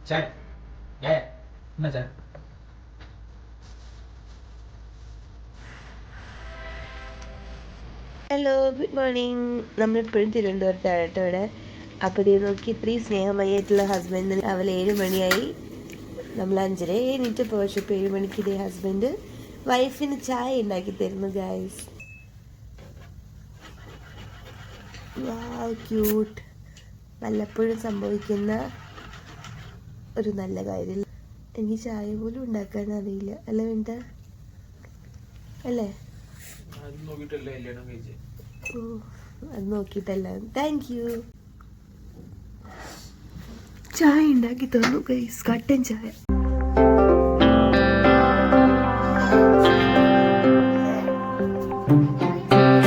ചായ എന്നാ ചായ ഹലോ ഗുഡ് മോർണിംഗ്. നമ്മളിപ്പോഴും തിരുവനന്തപുരത്താണ് കേട്ടോ ഇവിടെ. അപ്പോൾ ഇത് നോക്കി ഇത്രയും സ്നേഹമയായിട്ടുള്ള ഹസ്ബൻഡ് രാവിലെ 7 മണിയായി. നമ്മൾ 5:30 എണീറ്റ് പക്ഷേ ഇപ്പോൾ 7 മണിക്ക് ഇതേ ഹസ്ബൻഡ് വൈഫിന് ചായ ഉണ്ടാക്കി തരുന്നു ഗൈസ്. വാവ് ക്യൂട്ട്. വല്ലപ്പോഴും സംഭവിക്കുന്ന ഒരു നല്ല കാര്യം. എനിക്ക് ചായ പോലും ഉണ്ടാക്കാൻ അറിയില്ല അല്ലേ വേണ്ട അല്ലേ? അത് നോക്കിയിട്ടല്ല. Thank you. ചായ ഉണ്ടാക്കി തന്നു ഗൈസ്, കട്ടൻ ചായ.